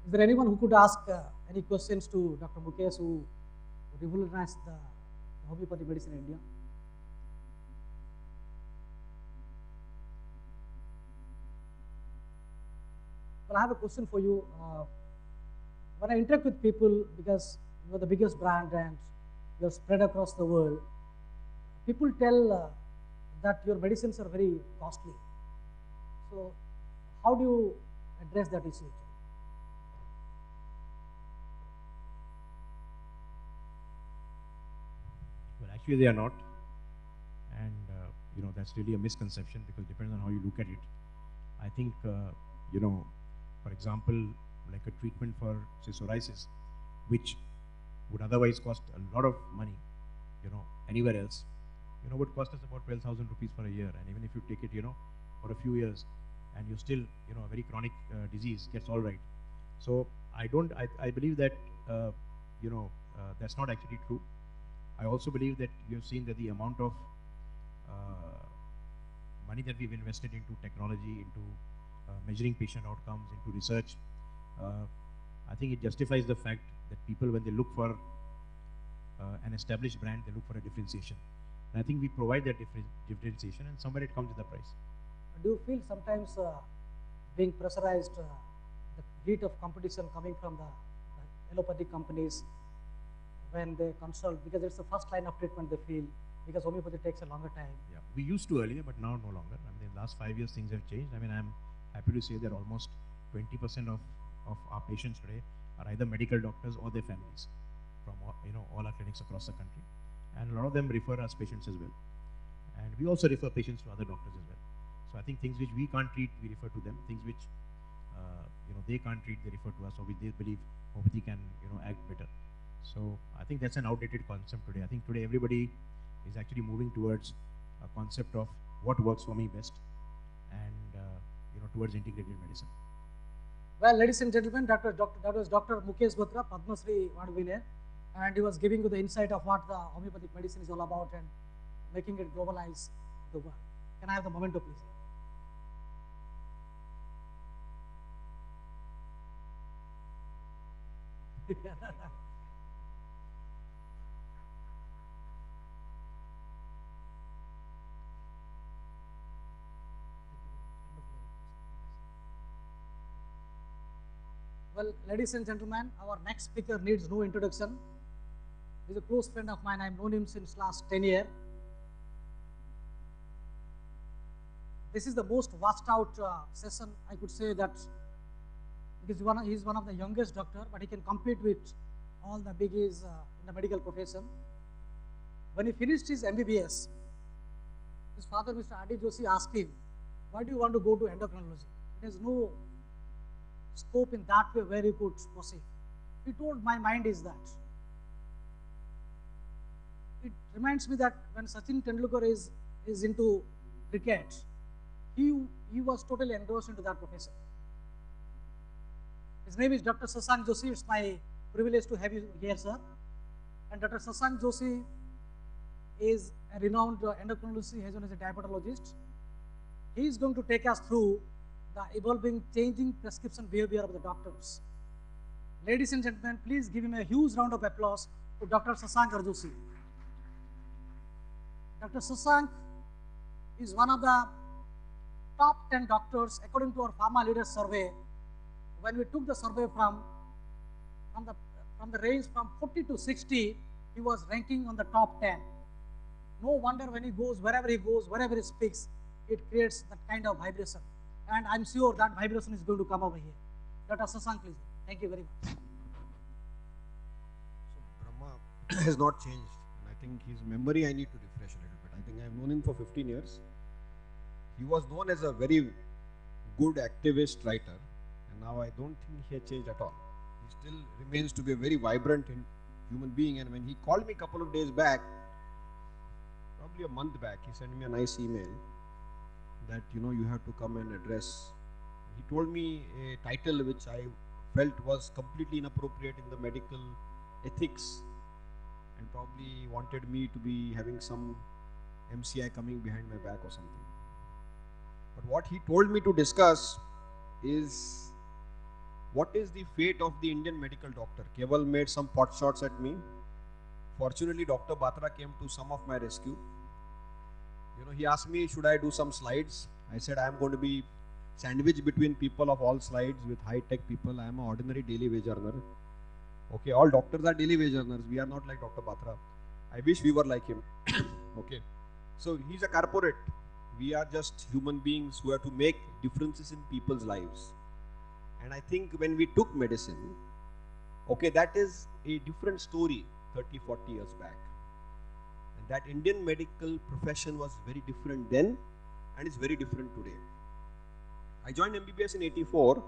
Is there anyone who could ask any questions to Dr. Mukesh, who revolutionized the homeopathic medicine in India? Well, I have a question for you. When I interact with people, because you are the biggest brand and you are spread across the world, people tell that your medicines are very costly. So, how do you address that issue? Well, actually, they are not, and that's really a misconception, because it depends on how you look at it. I think for example, like a treatment for say psoriasis, which would otherwise cost a lot of money, anywhere else, would cost us about 12,000 rupees for a year. And even if you take it, for a few years, and you still, a very chronic disease gets all right. So I believe that, that's not actually true. I also believe that you have seen that the amount of money that we've invested into technology, into measuring patient outcomes, into research, I think it justifies the fact that people, when they look for an established brand, they look for a differentiation. And I think we provide that differentiation, and somewhere it comes with the price. Do you feel sometimes being pressurized, the heat of competition coming from the allopathic companies when they consult, because it's the first line of treatment they feel, because homeopathy takes a longer time? Yeah, we used to earlier, but now no longer. I mean, in the last 5 years, things have changed. I mean, I'm happy to say that almost 20% of our patients today are either medical doctors or their families from all our clinics across the country, and a lot of them refer us patients as well, and we also refer patients to other doctors as well. So I think things which we can't treat, we refer to them. Things which they can't treat, they refer to us, or which they believe homeopathy can act better. So I think that's an outdated concept today. I think today everybody is actually moving towards a concept of what works for me best, and towards integrated medicine. Well, ladies and gentlemen, that was Dr. Mukesh Batra, Padma Shri award winner, and he was giving you the insight of what the homeopathic medicine is all about and making it globalize the world. Can I have the memento, please? Well, ladies and gentlemen, our next speaker needs no introduction. He's a close friend of mine. I've known him since last 10 years. This is the most washed out session, I could say, that because he's one of the youngest doctor, but he can compete with all the biggies in the medical profession. When he finished his MBBS, his father, Mr. Adi Joshi, asked him, why do you want to go to endocrinology? There is no scope in that way where you could proceed. He told, my mind is that. It reminds me that when Sachin Tendulkar is into cricket, he was totally engrossed into that profession. His name is Dr. Shashank Joshi. It's my privilege to have you here, sir. And Dr. Shashank Joshi is a renowned endocrinologist as well as a diabetologist. He is going to take us through the evolving, changing prescription behavior of the doctors. Ladies and gentlemen, please give him a huge round of applause to Dr. Shashank Joshi. Dr. Sasank is one of the top 10 doctors according to our Pharma Leaders survey. When we took the survey from the range from 40 to 60, he was ranking on the top 10. No wonder when he goes, wherever he speaks, it creates that kind of vibration. And I'm sure that vibration is going to come over here. Dr. Sasank, please. Thank you very much. So Brahma has not changed, and I think his memory I need to refresh a little bit. I think I've known him for 15 years. He was known as a very good activist writer, and now I don't think he has changed at all. He still remains to be a very vibrant human being. And when he called me a couple of days back, probably a month back, he sent me a nice email that you have to come and address. He told me a title which I felt was completely inappropriate in the medical ethics, and probably wanted me to be having some MCI coming behind my back or something. But what he told me to discuss is what is the fate of the Indian medical doctor. Keval made some pot shots at me. Fortunately, Dr. Batra came to some of my rescue. He asked me, should I do some slides? I said, I am going to be sandwiched between people of all slides with high-tech people. I am an ordinary daily wage earner. Okay, all doctors are daily wage earners. We are not like Dr. Batra. I wish we were like him. Okay, so he's a corporate. We are just human beings who have to make differences in people's lives. And I think when we took medicine, okay, that is a different story 30, 40 years back. And that Indian medical profession was very different then and is very different today. I joined MBBS in 84,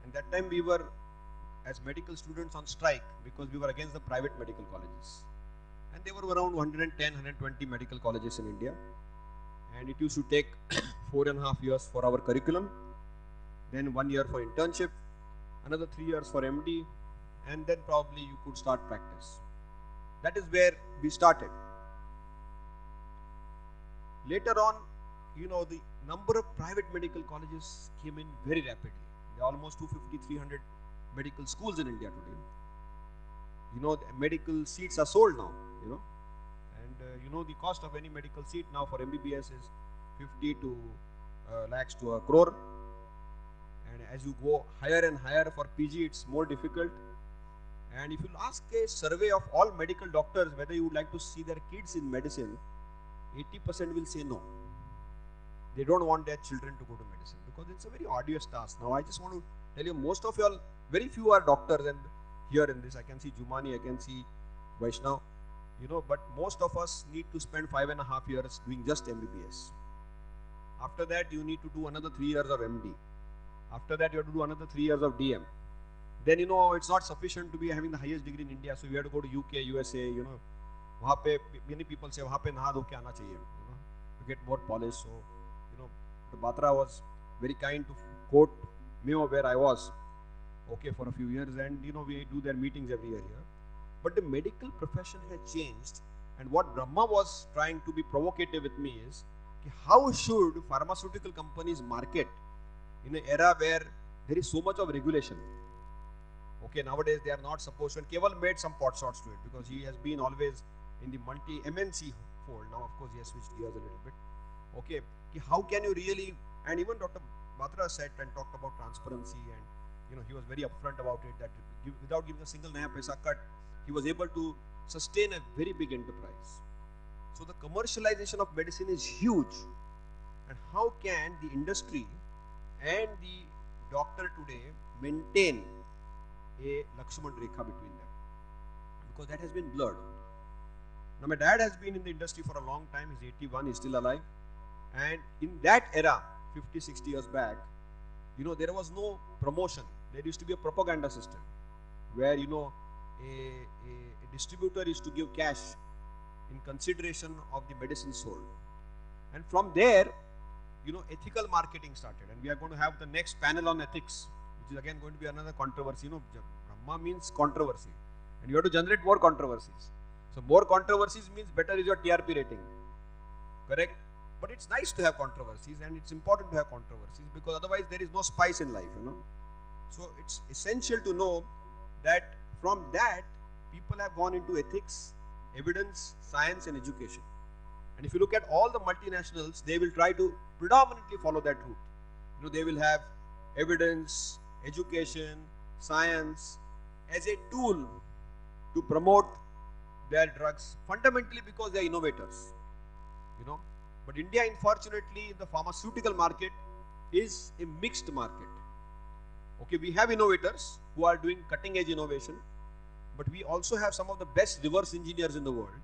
and that time we were as medical students on strike because we were against the private medical colleges. And there were around 110, 120 medical colleges in India. And it used to take 4.5 years for our curriculum, then 1 year for internship, another 3 years for MD, and then probably you could start practice. That is where we started. Later on, the number of private medical colleges came in very rapidly. There are almost 250, 300 medical schools in India today. The medical seats are sold now, and the cost of any medical seat now for MBBS is 50 to lakhs to a crore. And as you go higher and higher for PG, it's more difficult. And if you ask a survey of all medical doctors whether you would like to see their kids in medicine, 80% will say no. They don't want their children to go to medicine because it's a very arduous task. Now I just want to tell you, most of y'all, very few are doctors, and here in this I can see Jumani, I can see Vaishnav, but most of us need to spend 5.5 years doing just MBBS. After that you need to do another 3 years of MD. After that you have to do another 3 years of DM. Then it's not sufficient to be having the highest degree in India, so we have to go to UK, USA, many people say wahan pe naha dho ke aana chahiye, to get more polish. So the Batra was very kind to quote Mayo, where I was for a few years, and we do their meetings every year here. But the medical profession has changed, and what Brahma was trying to be provocative with me is, how should pharmaceutical companies market in an era where there is so much of regulation? Okay, nowadays they are not supposed to, and Keval made some pot shots to it because he has been always in the multi-MNC fold. Now of course he has switched gears a little bit. Okay, how can you really, and even Dr. Batra said and talked about transparency, and he was very upfront about it, that without giving a single naya paisa cut, he was able to sustain a very big enterprise. So the commercialization of medicine is huge, and how can the industry and the doctor today maintain a Lakshman Rekha between them? Because that has been blurred. Now my dad has been in the industry for a long time, he's 81, he's still alive, and in that era, 50, 60 years back, there was no promotion. There used to be a propaganda system where a distributor used to give cash in consideration of the medicine sold, and from there ethical marketing started. And we are going to have the next panel on ethics, which is again going to be another controversy. Brahma means controversy, and you have to generate more controversies. So more controversies means better is your TRP rating, correct? But it's nice to have controversies, and it's important to have controversies, because otherwise there is no spice in life, So it's essential to know that from that people have gone into ethics, evidence, science and education. And if you look at all the multinationals, they will try to predominantly follow that route. They will have evidence, education, science as a tool to promote their drugs, fundamentally because they are innovators. you know but India, unfortunately, in the pharmaceutical market is a mixed market. Okay, we have innovators who are doing cutting edge innovation, but we also have some of the best reverse engineers in the world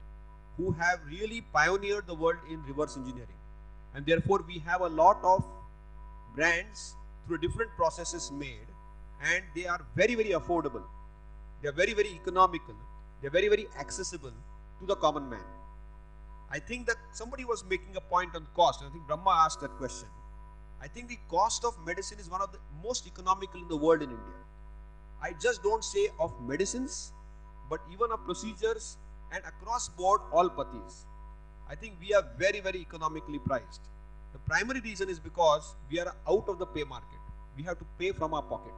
who have really pioneered the world in reverse engineering. And therefore we have a lot of brands through different processes made, and they are very, very affordable. They are very, very economical. They are very, very accessible to the common man. I think that somebody was making a point on cost, and I think Brahma asked that question. I think the cost of medicine is one of the most economical in the world in India. I just don't say of medicines, but even of procedures and across board all pathis. I think we are very, very economically priced. The primary reason is because we are out of the pay market. We have to pay from our pocket.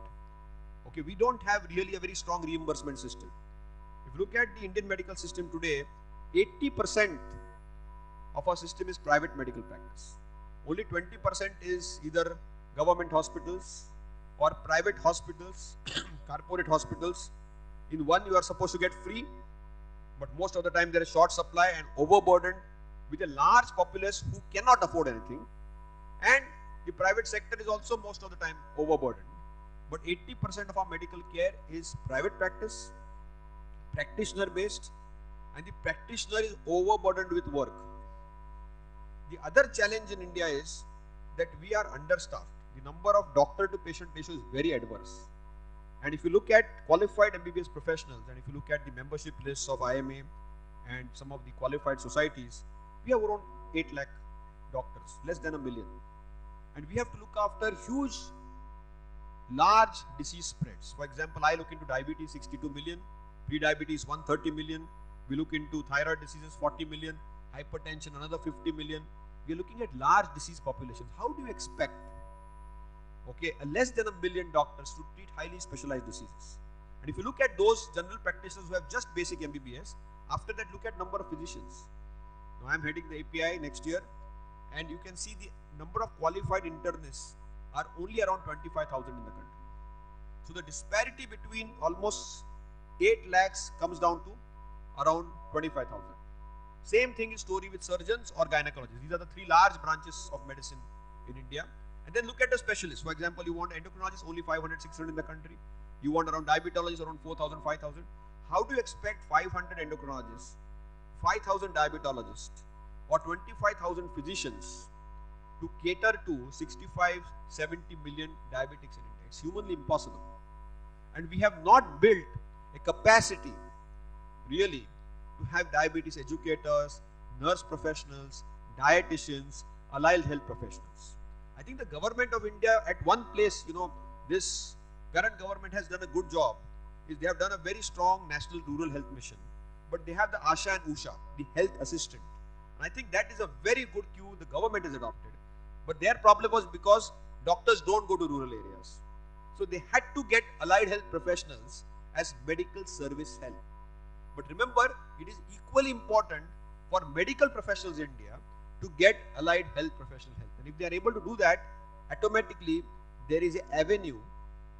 Okay, we don't have really a very strong reimbursement system. If you look at the Indian medical system today, 80% of our system is private medical practice. Only 20% is either government hospitals or private hospitals, corporate hospitals. In one you are supposed to get free, but most of the time there is short supply and overburdened with a large populace who cannot afford anything. And the private sector is also most of the time overburdened. But 80% of our medical care is private practice, practitioner based, and the practitioner is overburdened with work. The other challenge in India is that we are understaffed. The number of doctor to patient ratio is very adverse. And if you look at qualified MBBS professionals, and if you look at the membership lists of IMA and some of the qualified societies, we have around 8 lakh doctors, less than a million. And we have to look after huge, large disease spreads. For example, I look into diabetes, 62 million, pre-diabetes, 130 million. We look into thyroid diseases, 40 million, hypertension, another 50 million. We are looking at large disease populations. How do you expect, less than a million doctors to treat highly specialized diseases? And if you look at those general practitioners who have just basic MBBS, after that look at number of physicians. Now I am heading the API next year, and you can see the number of qualified internists are only around 25,000 in the country. So the disparity between almost 8 lakhs comes down to around 25,000. Same thing is story with surgeons or gynecologists. These are the 3 large branches of medicine in India. And then look at the specialists. For example, you want endocrinologists, only 500, 600 in the country. You want around diabetologists, around 4,000, 5,000. How do you expect 500 endocrinologists, 5,000 diabetologists, or 25,000 physicians to cater to 65, 70 million diabetics in India? It's humanly impossible. And we have not built a capacity really to have diabetes educators, nurse professionals, dietitians, allied health professionals. I think the government of India at one place, this current government has done a good job, is they have done a very strong national rural health mission. But they have the ASHA and USHA, the health assistant. And I think that is a very good cue the government has adopted. But their problem was because doctors don't go to rural areas. So they had to get allied health professionals as medical service help. But remember, it is equally important for medical professionals in India to get allied health professional help. And if they are able to do that, automatically there is an avenue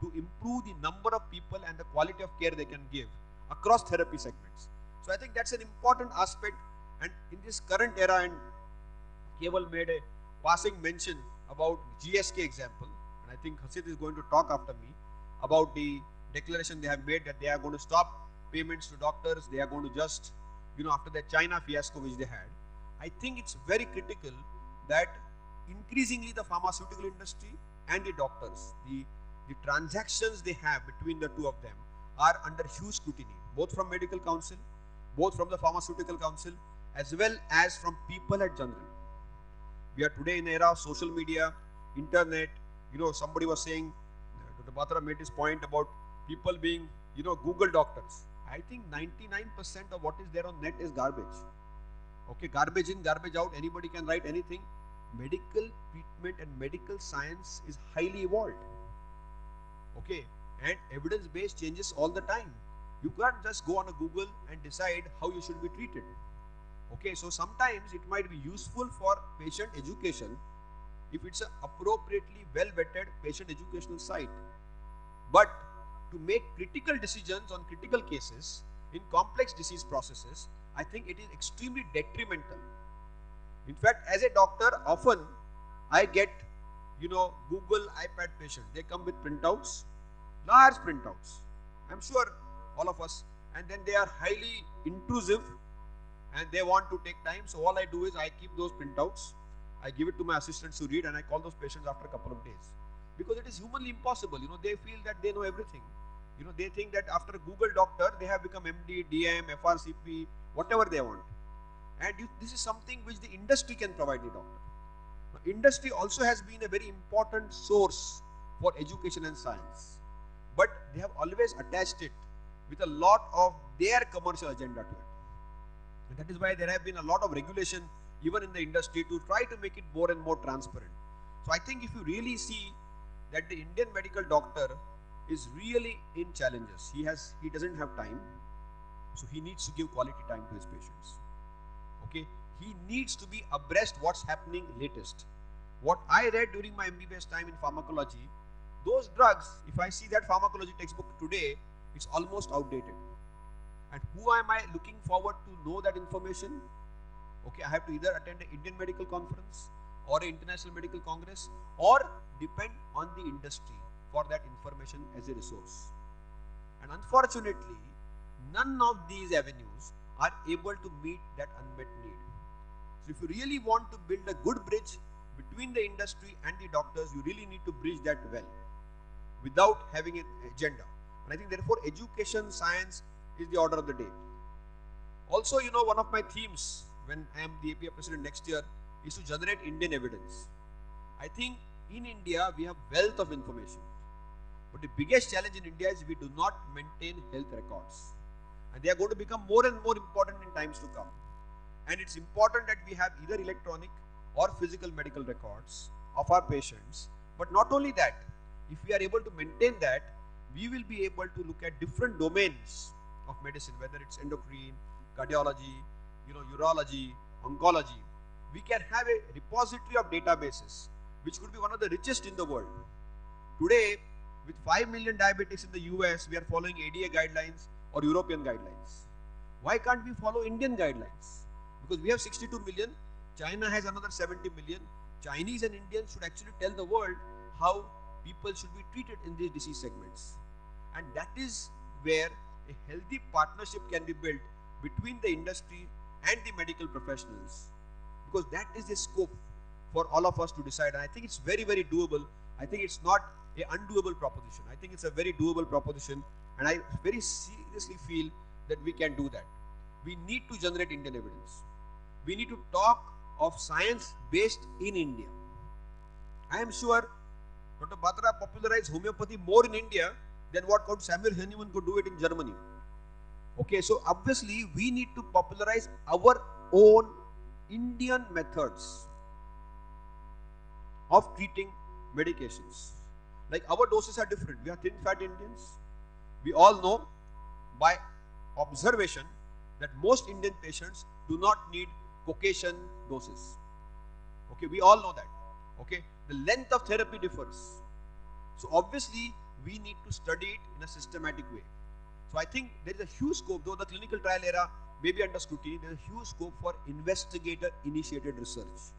to improve the number of people and the quality of care they can give across therapy segments. So I think that's an important aspect. And in this current era, and Keval made a passing mention about GSK example, and I think Hasid is going to talk after me about the declaration they have made that they are going to stop payments to doctors. They are going to just, after that China fiasco which they had, I think it's very critical that increasingly the pharmaceutical industry and the doctors, the transactions they have between the two of them are under huge scrutiny, both from medical council, both from the pharmaceutical council, as well as from people at general. We are today in an era of social media, internet. Somebody was saying, Dr. Batra made this point about people being, Google doctors. I think 99% of what is there on net is garbage. Okay, garbage in, garbage out. Anybody can write anything. Medical treatment and medical science is highly evolved. Okay, and evidence-based changes all the time. You can't just go on a Google and decide how you should be treated. Okay, so sometimes it might be useful for patient education if it's an appropriately well vetted patient educational site. But to make critical decisions on critical cases in complex disease processes, I think it is extremely detrimental. In fact, as a doctor, often I get, Google iPad patient. They come with printouts, large printouts. I'm sure all of us, and then they are highly intrusive and they want to take time. So all I do is I keep those printouts, I give it to my assistants to read, and I call those patients after a couple of days because it is humanly impossible. They feel that they know everything. They think that after Google doctor they have become MD, DM, FRCP, whatever they want. And this is something which the industry can provide the doctor. Now, industry also has been a very important source for education and science, but they have always attached it with a lot of their commercial agenda to it. And that is why there have been a lot of regulation even in the industry to try to make it more and more transparent. So I think if you really see that the Indian medical doctor is really in challenges, he doesn't have time, so he needs to give quality time to his patients. Okay, he needs to be abreast what's happening latest. What I read during my MBBS time in pharmacology, those drugs, if I see that pharmacology textbook today, it's almost outdated. And who am I looking forward to know that information? Okay, I have to either attend an Indian medical conference or an international medical congress, or depend on the industry for that information as a resource. And unfortunately, none of these avenues are able to meet that unmet need. So if you really want to build a good bridge between the industry and the doctors, you really need to bridge that well without having an agenda. And I think therefore education, science is the order of the day. Also, one of my themes when I am the API president next year is to generate Indian evidence. I think in India we have wealth of information, but the biggest challenge in India is we do not maintain health records, and they are going to become more and more important in times to come. And it's important that we have either electronic or physical medical records of our patients. But not only that, if we are able to maintain that, we will be able to look at different domains of medicine, whether it's endocrine, cardiology, urology, oncology. We can have a repository of databases which could be one of the richest in the world. Today, with 5 million diabetics in the US, we are following ADA guidelines or European guidelines. Why can't we follow Indian guidelines? Because we have 62 million, China has another 70 million. Chinese and Indians should actually tell the world how people should be treated in these disease segments. And that is where a healthy partnership can be built between the industry and the medical professionals, because that is the scope for all of us to decide. And I think it's very, very doable. I think it's not an undoable proposition. I think it's a very doable proposition, and I very seriously feel that we can do that. We need to generate Indian evidence. We need to talk of science based in India. I am sure Dr. Batra popularized homeopathy more in India than what Samuel Hahnemann could do it in Germany. Okay, so obviously we need to popularize our own Indian methods of treating medications. Like our doses are different. We are thin fat Indians. We all know by observation that most Indian patients do not need Caucasian doses. Okay, we all know that. Okay, the length of therapy differs. So obviously we need to study it in a systematic way. So I think there is a huge scope, though the clinical trial era may be under scrutiny, there is a huge scope for investigator-initiated research.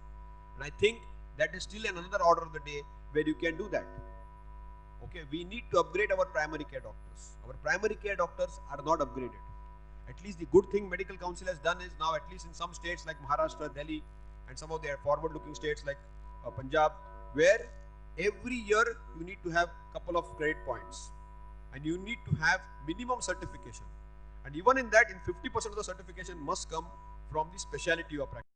And I think that is still another order of the day where you can do that. Okay, we need to upgrade our primary care doctors. Our primary care doctors are not upgraded. At least the good thing Medical Council has done is now, at least in some states like Maharashtra, Delhi, and some of their forward-looking states like Punjab, where every year you need to have a couple of credit points. And you need to have minimum certification. And even in that, in 50% of the certification must come from the specialty you are practicing.